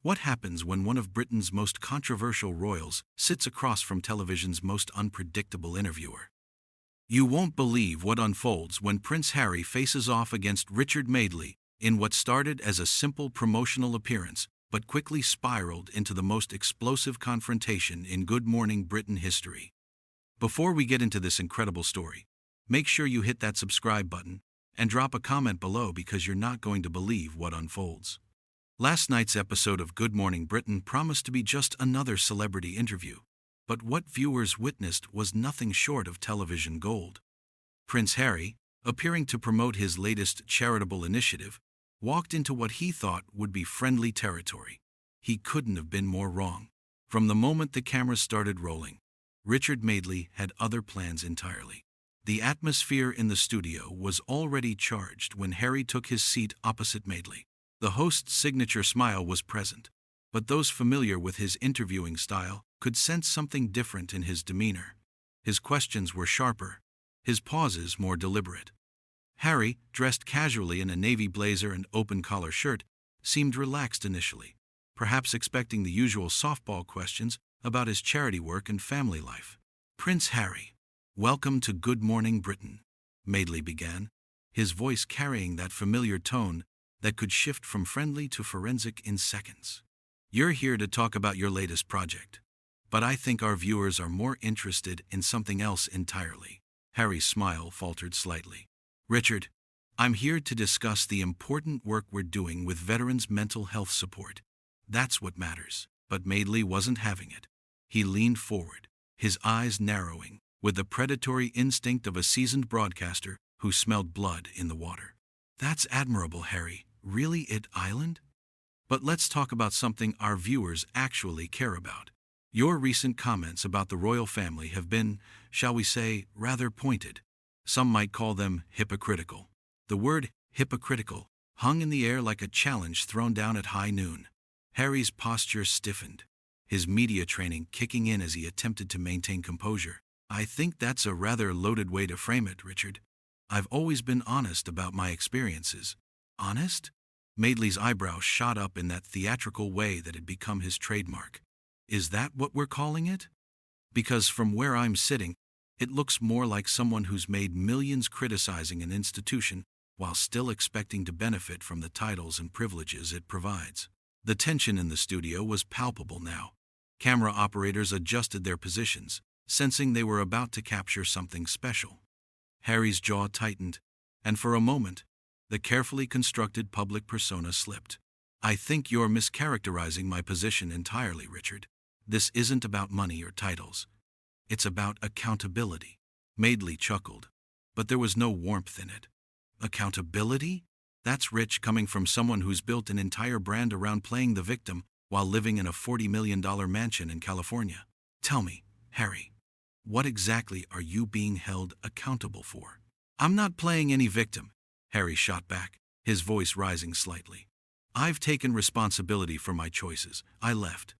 What happens when one of Britain's most controversial royals sits across from television's most unpredictable interviewer? You won't believe what unfolds when Prince Harry faces off against Richard Madeley in what started as a simple promotional appearance but quickly spiraled into the most explosive confrontation in Good Morning Britain history. Before we get into this incredible story, make sure you hit that subscribe button and drop a comment below because you're not going to believe what unfolds. Last night's episode of Good Morning Britain promised to be just another celebrity interview, but what viewers witnessed was nothing short of television gold. Prince Harry, appearing to promote his latest charitable initiative, walked into what he thought would be friendly territory. He couldn't have been more wrong. From the moment the cameras started rolling, Richard Madeley had other plans entirely. The atmosphere in the studio was already charged when Harry took his seat opposite Madeley. The host's signature smile was present, but those familiar with his interviewing style could sense something different in his demeanor. His questions were sharper, his pauses more deliberate. Harry, dressed casually in a navy blazer and open-collar shirt, seemed relaxed initially, perhaps expecting the usual softball questions about his charity work and family life. "Prince Harry, welcome to Good Morning Britain," Madeley began, his voice carrying that familiar tone that could shift from friendly to forensic in seconds. "You're here to talk about your latest project, but I think our viewers are more interested in something else entirely." Harry's smile faltered slightly. "Richard, I'm here to discuss the important work we're doing with veterans' mental health support. That's what matters." But Madeley wasn't having it. He leaned forward, his eyes narrowing, with the predatory instinct of a seasoned broadcaster who smelled blood in the water. "That's admirable, Harry. Really, it island? But let's talk about something our viewers actually care about. Your recent comments about the royal family have been, shall we say, rather pointed. Some might call them hypocritical." The word hypocritical hung in the air like a challenge thrown down at high noon. Harry's posture stiffened, his media training kicking in as he attempted to maintain composure. "I think that's a rather loaded way to frame it, Richard. I've always been honest about my experiences." "Honest?" Madeley's eyebrows shot up in that theatrical way that had become his trademark. "Is that what we're calling it? Because from where I'm sitting, it looks more like someone who's made millions criticizing an institution while still expecting to benefit from the titles and privileges it provides." The tension in the studio was palpable now. Camera operators adjusted their positions, sensing they were about to capture something special. Harry's jaw tightened, and for a moment, the carefully constructed public persona slipped. "I think you're mischaracterizing my position entirely, Richard. This isn't about money or titles. It's about accountability." Madeley chuckled, but there was no warmth in it. "Accountability? That's rich coming from someone who's built an entire brand around playing the victim while living in a $40 million mansion in California. Tell me, Harry, what exactly are you being held accountable for?" "I'm not playing any victim," Harry shot back, his voice rising slightly. "I've taken responsibility for my choices. I left.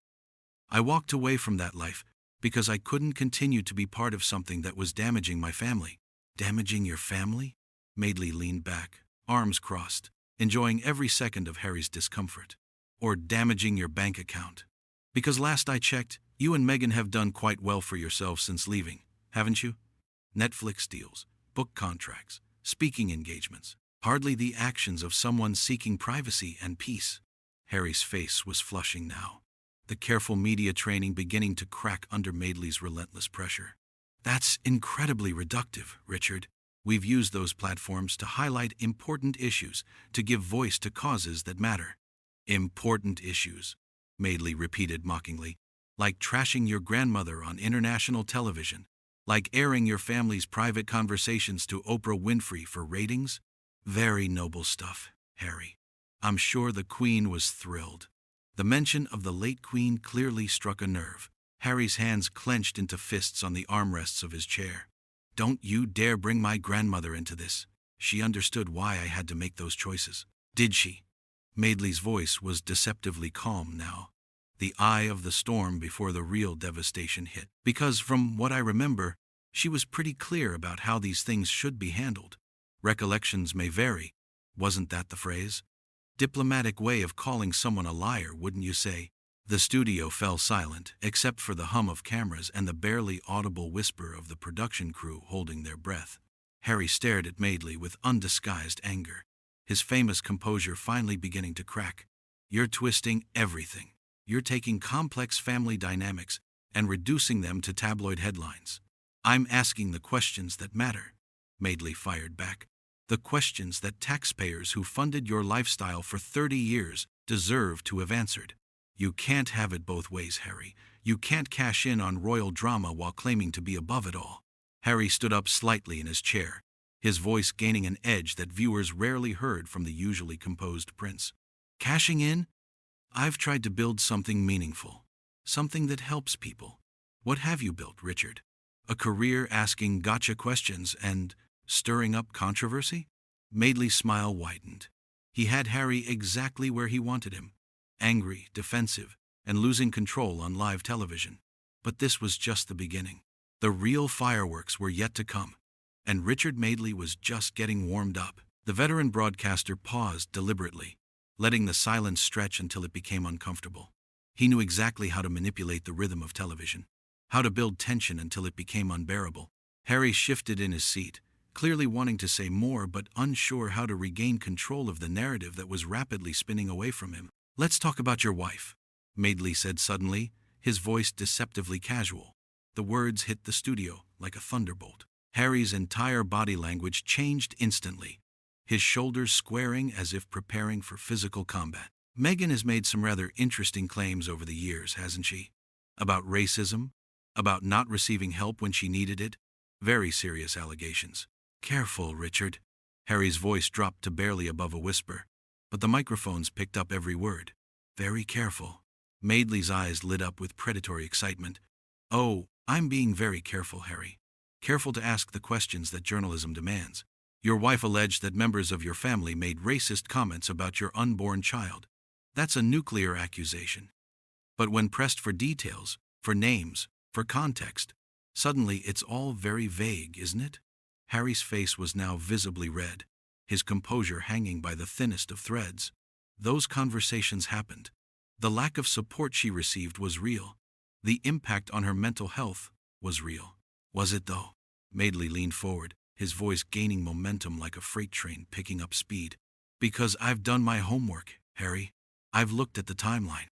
I walked away from that life because I couldn't continue to be part of something that was damaging my family." "Damaging your family?" Madeley leaned back, arms crossed, enjoying every second of Harry's discomfort. "Or damaging your bank account? Because last I checked, you and Meghan have done quite well for yourselves since leaving, haven't you? Netflix deals, book contracts, speaking engagements. Hardly the actions of someone seeking privacy and peace." Harry's face was flushing now, the careful media training beginning to crack under Madeley's relentless pressure. "That's incredibly reductive, Richard. We've used those platforms to highlight important issues, to give voice to causes that matter." "Important issues," Madeley repeated mockingly. "Like trashing your grandmother on international television? Like airing your family's private conversations to Oprah Winfrey for ratings? Very noble stuff, Harry. I'm sure the Queen was thrilled." The mention of the late Queen clearly struck a nerve. Harry's hands clenched into fists on the armrests of his chair. "Don't you dare bring my grandmother into this. She understood why I had to make those choices." "Did she?" Madeley's voice was deceptively calm now, the eye of the storm before the real devastation hit. "Because from what I remember, she was pretty clear about how these things should be handled. Recollections may vary. Wasn't that the phrase?" Diplomatic way of calling someone a liar, wouldn't you say? The studio fell silent, except for the hum of cameras and the barely audible whisper of the production crew holding their breath. Harry stared at Madeley with undisguised anger, his famous composure finally beginning to crack. You're twisting everything. You're taking complex family dynamics and reducing them to tabloid headlines. I'm asking the questions that matter, Madeley fired back. The questions that taxpayers who funded your lifestyle for 30 years deserve to have answered. You can't have it both ways, Harry. You can't cash in on royal drama while claiming to be above it all. Harry stood up slightly in his chair, his voice gaining an edge that viewers rarely heard from the usually composed prince. Cashing in? I've tried to build something meaningful, something that helps people. What have you built, Richard? A career asking gotcha questions and stirring up controversy? Madeley's smile widened. He had Harry exactly where he wanted him, angry, defensive, and losing control on live television. But this was just the beginning. The real fireworks were yet to come, and Richard Madeley was just getting warmed up. The veteran broadcaster paused deliberately, letting the silence stretch until it became uncomfortable. He knew exactly how to manipulate the rhythm of television, how to build tension until it became unbearable. Harry shifted in his seat, clearly wanting to say more but unsure how to regain control of the narrative that was rapidly spinning away from him. Let's talk about your wife, Madeley said suddenly, his voice deceptively casual. The words hit the studio like a thunderbolt. Harry's entire body language changed instantly, his shoulders squaring as if preparing for physical combat. Meghan has made some rather interesting claims over the years, hasn't she? About racism, about not receiving help when she needed it. Very serious allegations. Careful, Richard. Harry's voice dropped to barely above a whisper, but the microphones picked up every word. Very careful. Madeley's eyes lit up with predatory excitement. Oh, I'm being very careful, Harry. Careful to ask the questions that journalism demands. Your wife alleged that members of your family made racist comments about your unborn child. That's a nuclear accusation. But when pressed for details, for names, for context, suddenly it's all very vague, isn't it? Harry's face was now visibly red, his composure hanging by the thinnest of threads. Those conversations happened. The lack of support she received was real. The impact on her mental health was real. Was it though? Madeley leaned forward, his voice gaining momentum like a freight train picking up speed. Because I've done my homework, Harry. I've looked at the timeline.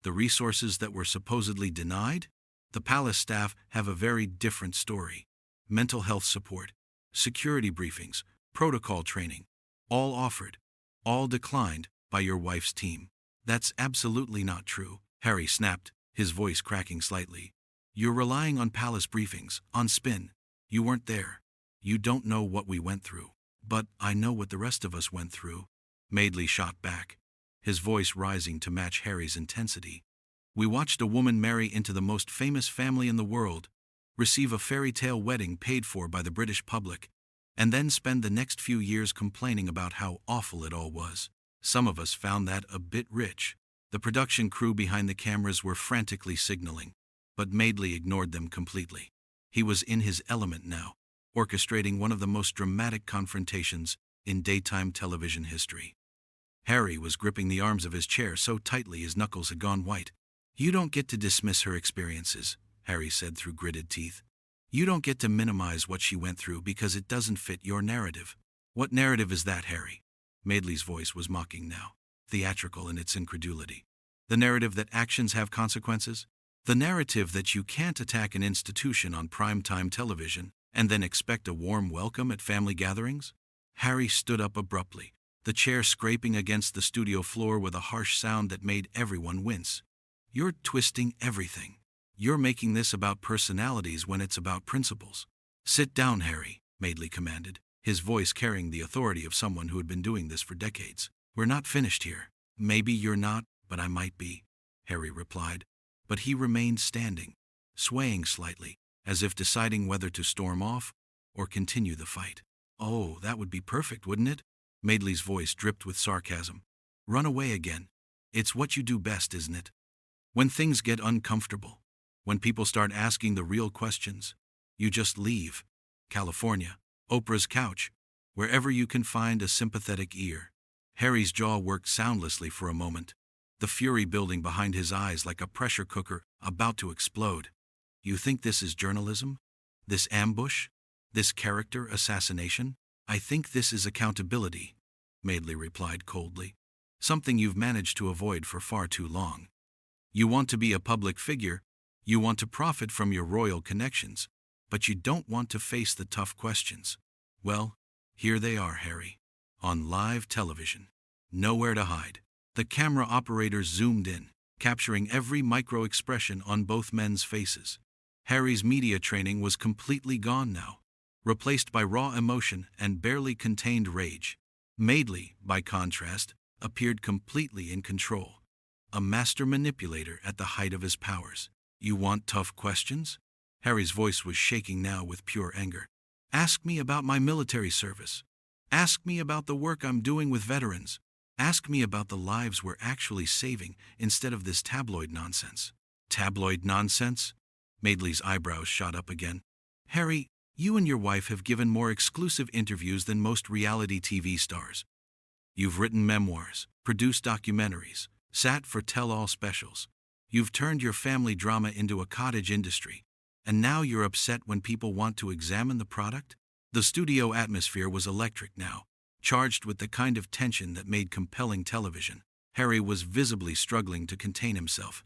The resources that were supposedly denied? The palace staff have a very different story. Mental health support, security briefings, protocol training, all offered, all declined by your wife's team. That's absolutely not true, Harry snapped, his voice cracking slightly. You're relying on palace briefings, on spin. You weren't there. You don't know what we went through. But I know what the rest of us went through. Madeley shot back, his voice rising to match Harry's intensity. We watched a woman marry into the most famous family in the world, receive a fairy tale wedding paid for by the British public, and then spend the next few years complaining about how awful it all was. Some of us found that a bit rich. The production crew behind the cameras were frantically signaling, but Madeley ignored them completely. He was in his element now, orchestrating one of the most dramatic confrontations in daytime television history. Harry was gripping the arms of his chair so tightly his knuckles had gone white. You don't get to dismiss her experiences, Harry said through gritted teeth. You don't get to minimize what she went through because it doesn't fit your narrative. What narrative is that, Harry? Madeley's voice was mocking now, theatrical in its incredulity. The narrative that actions have consequences? The narrative that you can't attack an institution on primetime television and then expect a warm welcome at family gatherings? Harry stood up abruptly, the chair scraping against the studio floor with a harsh sound that made everyone wince. You're twisting everything. You're making this about personalities when it's about principles. Sit down, Harry, Madeley commanded, his voice carrying the authority of someone who had been doing this for decades. We're not finished here. Maybe you're not, but I might be, Harry replied. But he remained standing, swaying slightly, as if deciding whether to storm off or continue the fight. Oh, that would be perfect, wouldn't it? Madeley's voice dripped with sarcasm. Run away again. It's what you do best, isn't it? When things get uncomfortable, when people start asking the real questions, you just leave. California, Oprah's couch, wherever you can find a sympathetic ear. Harry's jaw worked soundlessly for a moment, the fury building behind his eyes like a pressure cooker about to explode. You think this is journalism? This ambush? This character assassination? I think this is accountability, Madeley replied coldly. Something you've managed to avoid for far too long. You want to be a public figure, you want to profit from your royal connections, but you don't want to face the tough questions. Well, here they are, Harry. On live television. Nowhere to hide. The camera operators zoomed in, capturing every micro-expression on both men's faces. Harry's media training was completely gone now, replaced by raw emotion and barely contained rage. Madeley, by contrast, appeared completely in control, a master manipulator at the height of his powers. You want tough questions? Harry's voice was shaking now with pure anger. Ask me about my military service. Ask me about the work I'm doing with veterans. Ask me about the lives we're actually saving instead of this tabloid nonsense. Tabloid nonsense? Madeley's eyebrows shot up again. Harry, you and your wife have given more exclusive interviews than most reality TV stars. You've written memoirs, produced documentaries, sat for tell-all specials. You've turned your family drama into a cottage industry. And now you're upset when people want to examine the product? The studio atmosphere was electric now, charged with the kind of tension that made compelling television. Harry was visibly struggling to contain himself,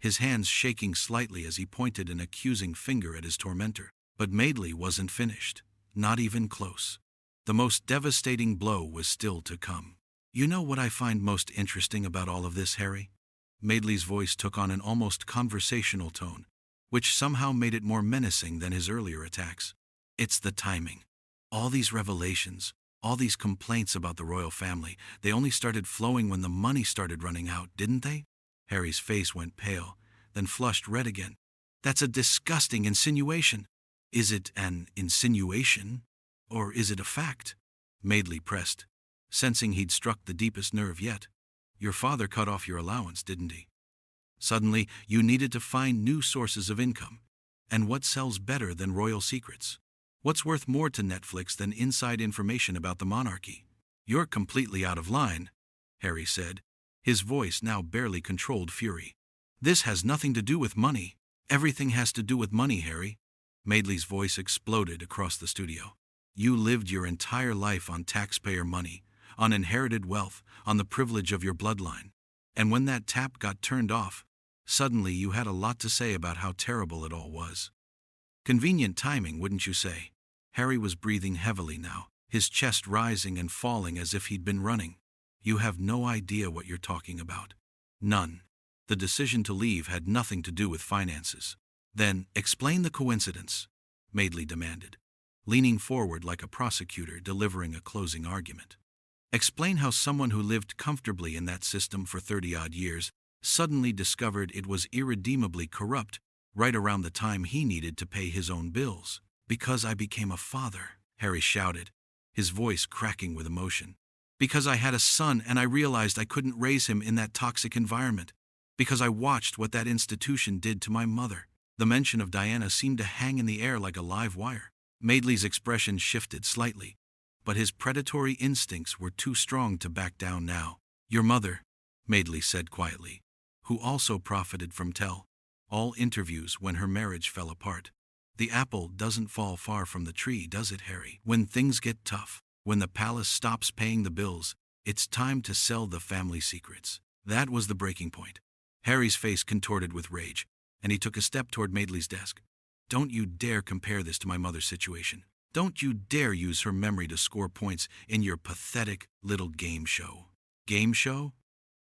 his hands shaking slightly as he pointed an accusing finger at his tormentor. But Madeley wasn't finished, not even close. The most devastating blow was still to come. You know what I find most interesting about all of this, Harry? Madeley's voice took on an almost conversational tone, which somehow made it more menacing than his earlier attacks. It's the timing. All these revelations, all these complaints about the royal family, they only started flowing when the money started running out, didn't they? Harry's face went pale, then flushed red again. That's a disgusting insinuation. Is it an insinuation, or is it a fact? Madeley pressed, sensing he'd struck the deepest nerve yet. Your father cut off your allowance, didn't he? Suddenly, you needed to find new sources of income. And what sells better than royal secrets? What's worth more to Netflix than inside information about the monarchy? You're completely out of line, Harry said, his voice now barely controlled fury. This has nothing to do with money. Everything has to do with money, Harry. Madeley's voice exploded across the studio. You lived your entire life on taxpayer money, on inherited wealth, on the privilege of your bloodline. And when that tap got turned off, suddenly you had a lot to say about how terrible it all was. Convenient timing, wouldn't you say? Harry was breathing heavily now, his chest rising and falling as if he'd been running. You have no idea what you're talking about. None. The decision to leave had nothing to do with finances. Then, explain the coincidence, Madeley demanded, leaning forward like a prosecutor delivering a closing argument. Explain how someone who lived comfortably in that system for 30-odd years suddenly discovered it was irredeemably corrupt right around the time he needed to pay his own bills. Because I became a father, Harry shouted, his voice cracking with emotion. Because I had a son and I realized I couldn't raise him in that toxic environment. Because I watched what that institution did to my mother. The mention of Diana seemed to hang in the air like a live wire. Madeley's expression shifted slightly, but his predatory instincts were too strong to back down now. Your mother, Madeley said quietly, who also profited from all interviews when her marriage fell apart. The apple doesn't fall far from the tree, does it, Harry? When things get tough, when the palace stops paying the bills, it's time to sell the family secrets. That was the breaking point. Harry's face contorted with rage, and he took a step toward Madeley's desk. Don't you dare compare this to my mother's situation. Don't you dare use her memory to score points in your pathetic little game show. Game show?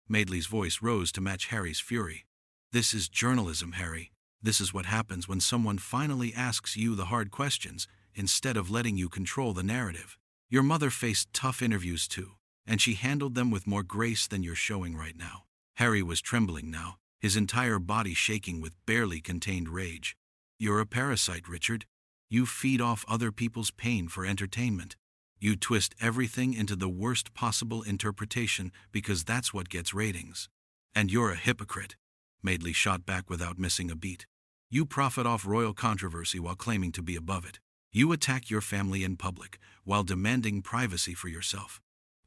Madeley's voice rose to match Harry's fury. This is journalism, Harry. This is what happens when someone finally asks you the hard questions instead of letting you control the narrative. Your mother faced tough interviews too, and she handled them with more grace than you're showing right now. Harry was trembling now, his entire body shaking with barely contained rage. You're a parasite, Richard. You feed off other people's pain for entertainment. You twist everything into the worst possible interpretation because that's what gets ratings. And you're a hypocrite, Madeley shot back without missing a beat. You profit off royal controversy while claiming to be above it. You attack your family in public while demanding privacy for yourself.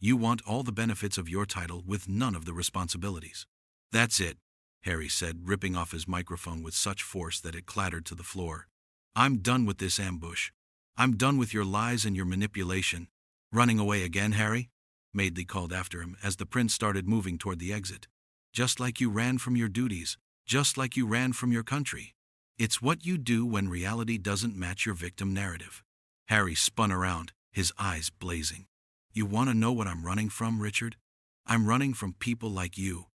You want all the benefits of your title with none of the responsibilities. That's it, Harry said, ripping off his microphone with such force that it clattered to the floor. I'm done with this ambush. I'm done with your lies and your manipulation. Running away again, Harry? Madeley called after him as the prince started moving toward the exit. Just like you ran from your duties, just like you ran from your country. It's what you do when reality doesn't match your victim narrative. Harry spun around, his eyes blazing. You want to know what I'm running from, Richard? I'm running from people like you.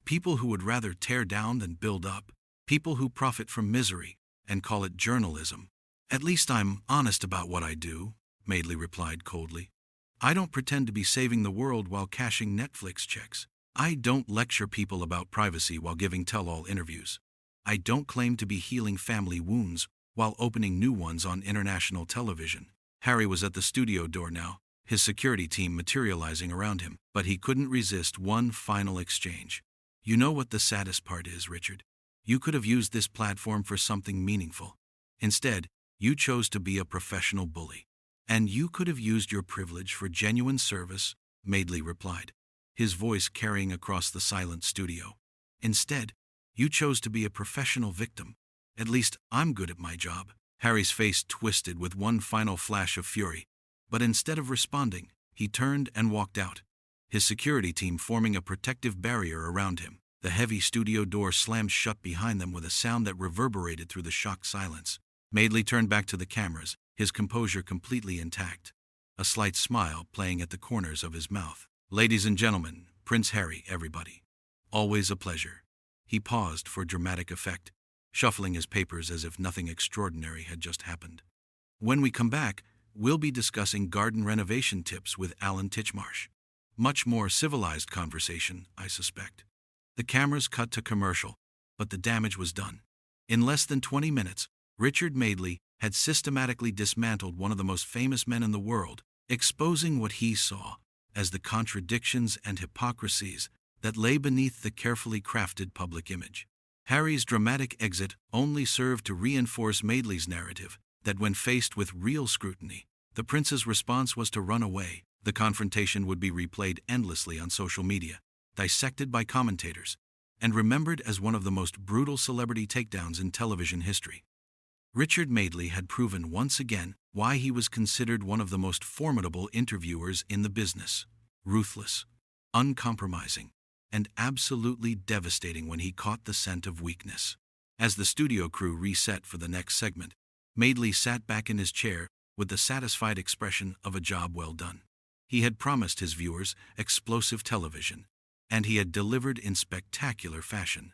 People who would rather tear down than build up. People who profit from misery and call it journalism. At least I'm honest about what I do, Madeley replied coldly. I don't pretend to be saving the world while cashing Netflix checks. I don't lecture people about privacy while giving tell-all interviews. I don't claim to be healing family wounds while opening new ones on international television. Harry was at the studio door now, his security team materializing around him, but he couldn't resist one final exchange. You know what the saddest part is, Richard? You could have used this platform for something meaningful. Instead, you chose to be a professional bully. And you could have used your privilege for genuine service, Madeley replied, his voice carrying across the silent studio. Instead, you chose to be a professional victim. At least I'm good at my job. Harry's face twisted with one final flash of fury, but instead of responding, he turned and walked out, his security team forming a protective barrier around him. The heavy studio door slammed shut behind them with a sound that reverberated through the shocked silence. Madeley turned back to the cameras, his composure completely intact, a slight smile playing at the corners of his mouth. Ladies and gentlemen, Prince Harry, everybody. Always a pleasure. He paused for dramatic effect, shuffling his papers as if nothing extraordinary had just happened. When we come back, we'll be discussing garden renovation tips with Alan Titchmarsh. Much more civilized conversation, I suspect. The cameras cut to commercial, but the damage was done. In less than 20 minutes, Richard Madeley had systematically dismantled one of the most famous men in the world, exposing what he saw as the contradictions and hypocrisies that lay beneath the carefully crafted public image. Harry's dramatic exit only served to reinforce Madeley's narrative that when faced with real scrutiny, the prince's response was to run away. The confrontation would be replayed endlessly on social media, dissected by commentators, and remembered as one of the most brutal celebrity takedowns in television history. Richard Madeley had proven once again why he was considered one of the most formidable interviewers in the business. Ruthless, uncompromising, and absolutely devastating when he caught the scent of weakness. As the studio crew reset for the next segment, Madeley sat back in his chair with the satisfied expression of a job well done. He had promised his viewers explosive television, and he had delivered in spectacular fashion.